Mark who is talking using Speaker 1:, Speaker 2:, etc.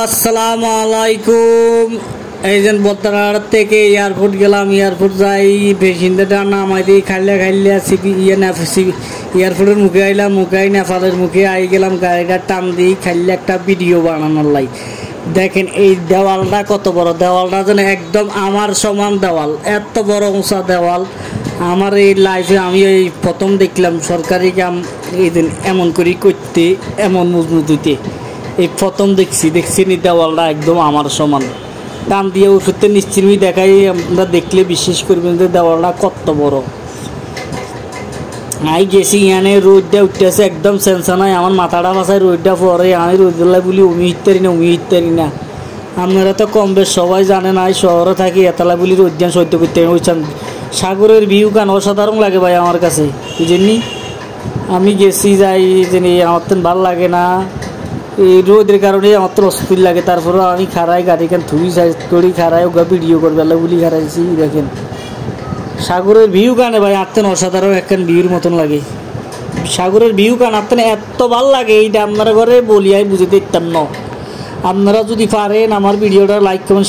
Speaker 1: আসসালামু আলাইকুম। এই যে বত্তার থেকে এয়ারপোর্ট গেলাম, এয়ারপোর্ট যাই পেশেন্টটা নামাই দিই খাইলে এয়ারপোর্টের মুখে আইলাম, মুখে আই নেপালের মুখে আই গেলাম, গাড়িটা টান দিই খাইলে একটা ভিডিও বানানোর লাই। দেখেন এই দেওয়ালটা কত বড়, দেওয়ালটা যেন একদম আমার সমান দেওয়াল, এত বড় উঁচা দেওয়াল। আমার এই লাইফে আমি এই প্রথম দেখলাম সরকারি কাম এই দিন এমন করে করতে, এমন মজবুত হইতে এই প্রথম দেখছি নি দেওয়ালটা একদম আমার সমান। টান দিয়ে ওষুধতে নিশ্চিন্তি দেখাই, আমরা দেখলে বিশ্বাস করবেন যে দেওয়ালটা কত বড়। আমি গেছি এখানে রোদটা উঠতেছে একদম সেন্সা নাই, আমার মাথাটা বাসায় রোদটা পরে আমি রোদলাই বলি উমি হিটতারি না। আপনারা তো কম বেশ সবাই জানে না, শহরে থাকি এতলা বলি রোদ্যান সহ্য করতে ওইখান সাগরের ভিউ কান অসাধারণ লাগে ভাই আমার কাছে, বুঝেননি। আমি গেছি যাই জানি আমার তো ভাল লাগে না, এই রোদের কারণে আমার তো অস্থির লাগে। তারপরেও আমি খারাই গাড়ি কান থুই সাইজ করি খারাই ওগা ভিডিও করবে বলি খারাইছি। দেখেন সাগরের ভিউ কানে ভাই আত্মেন অসাধারণ একখান ভিউর মতন লাগে। সাগরের ভিউ কান আত্মেন এত ভাল লাগে, এইটা আপনারা ঘরে বলি আমি বুঝে দেখতাম না। আপনারা যদি পারেন আমার ভিডিওটা লাইক করুন।